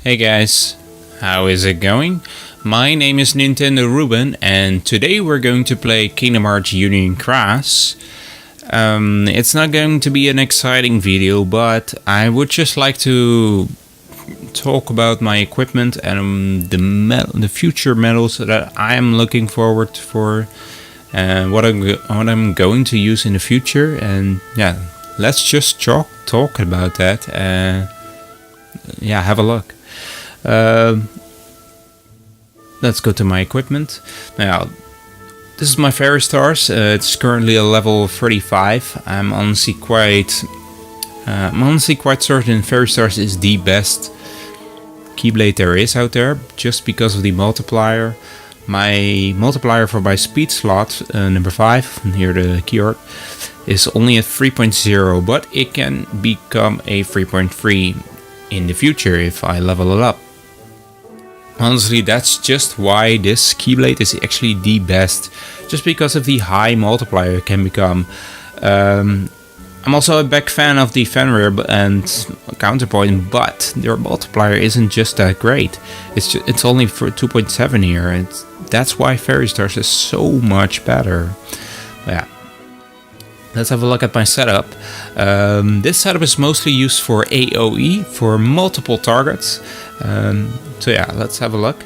Hey guys, how is it going? My name is Nintendo Ruben and today we're going to play Kingdom Hearts Union Cross. It's not going to be an exciting video, but I would just like to talk about my equipment and the future medals that I am looking forward for and what I'm going to use in the future. And yeah, let's just talk about that. Yeah, have a look. Let's go to my equipment. Now, this is my Fairy Stars. It's currently a level 35. I'm honestly quite certain Fairy Stars is the best keyblade there is out there, just because of the multiplier. My multiplier for my speed slot, number 5, near the key art, is only at 3.0, but it can become a 3.3 in the future if I level it up. Honestly, that's just why this keyblade is actually the best, just because of the high multiplier it can become. I'm also a big fan of the Fenrir and Counterpoint, but their multiplier isn't just that great. It's only for 2.7 here, and that's why Fairy Stars is so much better. Yeah. Let's have a look at my setup. This setup is mostly used for AoE, for multiple targets. So yeah, let's have a look.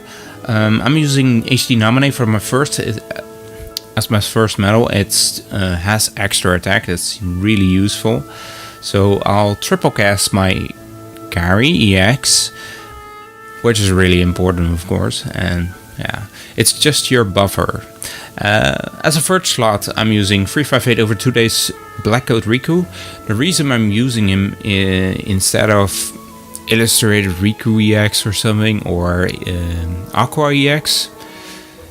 I'm using HD Nominate for my first, as my first medal. It has extra attack, that's really useful. So I'll triple cast my Carry EX, which is really important, of course. And yeah, it's just your buffer. As a third slot, I'm using 358 over 2 days Black Coat Riku. The reason I'm using him instead of Illustrated Riku EX or something, or Aqua EX,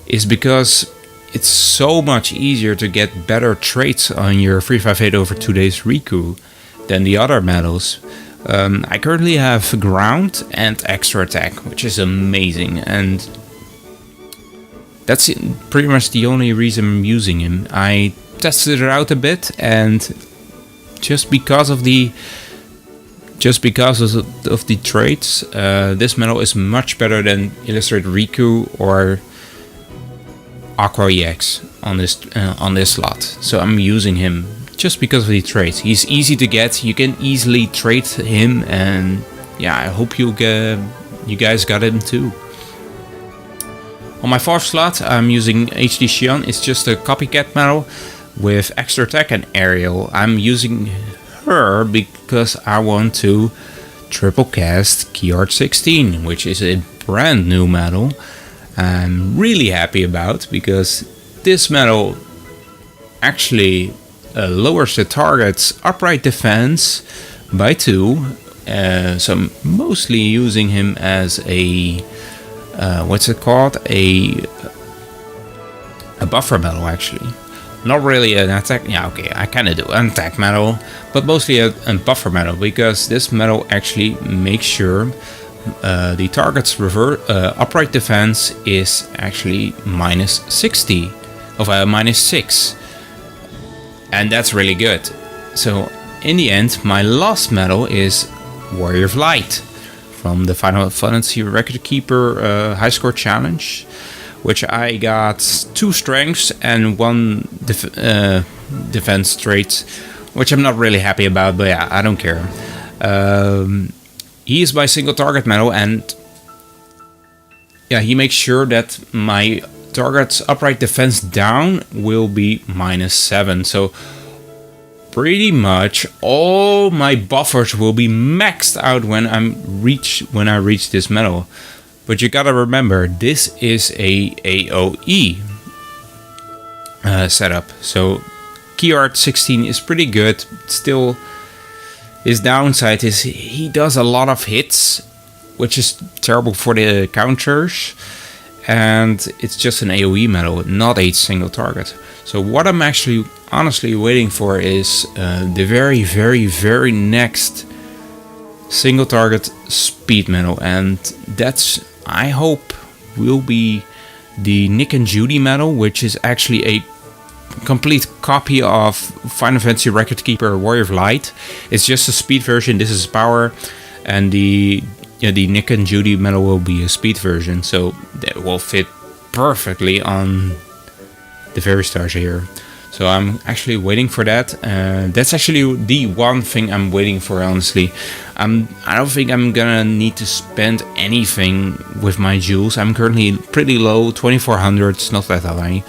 is because it's so much easier to get better traits on your 358 over 2 days Riku than the other medals. I currently have Ground and Extra Attack, which is amazing, and that's pretty much the only reason I'm using him. I tested it out a bit, and just because of the traits, this medal is much better than Illustrated Riku or Aqua EX on this slot. So I'm using him just because of the traits. He's easy to get. You can easily trade him, and yeah, I hope you guys got him too. On my fourth slot, I'm using HD Xion. It's just a copycat medal with extra attack and aerial. I'm using her because I want to triple cast Key Art 16, which is a brand new medal. I'm really happy about, because this medal actually lowers the target's upright defense by 2. So I'm mostly using him as a what's it called? A buffer medal, actually. Not really an attack. Yeah, okay, I kind of do an attack medal, but mostly a buffer medal, because this medal actually makes sure the target's upright defense is actually minus 60 of minus 6, and that's really good. So in the end, my last medal is Warrior of Light from the Final Fantasy Record Keeper High Score Challenge, which I got 2 strengths and 1 defense trait, which I'm not really happy about, but yeah, I don't care. He is my single target medal, and yeah, he makes sure that my target's upright defense down will be minus 7. So pretty much all my buffers will be maxed out when I reach this medal. But you gotta remember, this is a AoE setup. So Key Art 16 is pretty good. Still, his downside is he does a lot of hits, which is terrible for the counters. And it's just an AoE medal, not a single target. So what I'm actually honestly waiting for is the very, very, very next single target speed medal, and that's, I hope, will be the Nick and Judy medal, which is actually a complete copy of Final Fantasy Record Keeper Warrior of Light. It's just a speed version. This is power, and the yeah, the Nick and Judy medal will be a speed version, so that will fit perfectly on the Fairy Stars here. So I'm actually waiting for that. That's actually the one thing I'm waiting for, honestly. I don't think I'm gonna need to spend anything with my jewels. I'm currently pretty low, 2400, it's not that high.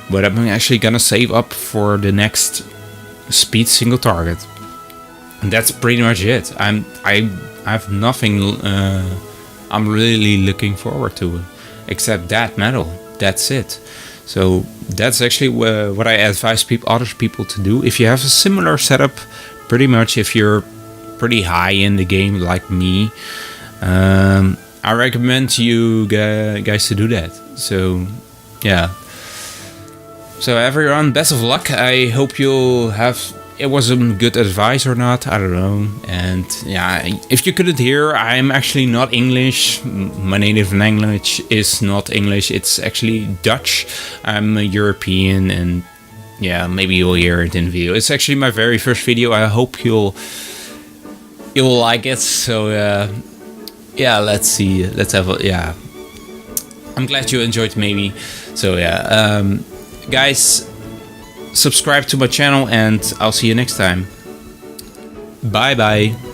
But I'm actually gonna save up for the next speed single target. And that's pretty much it. I have nothing I'm really looking forward to, except that medal. That's it. So that's actually what I advise other people to do. If you have a similar setup, pretty much if you're pretty high in the game like me, I recommend you guys to do that. So yeah. So everyone, best of luck. I hope you'll have... It was some good advice or not, I don't know. And yeah, if you couldn't hear, I'm actually not English. My native language is not English, it's actually Dutch. I'm a European, and yeah, maybe you'll hear it in the video. It's actually my very first video. I hope you'll like it. So yeah, let's see. Let's have a... Yeah, I'm glad you enjoyed maybe. So yeah, guys, subscribe to my channel and I'll see you next time. Bye bye.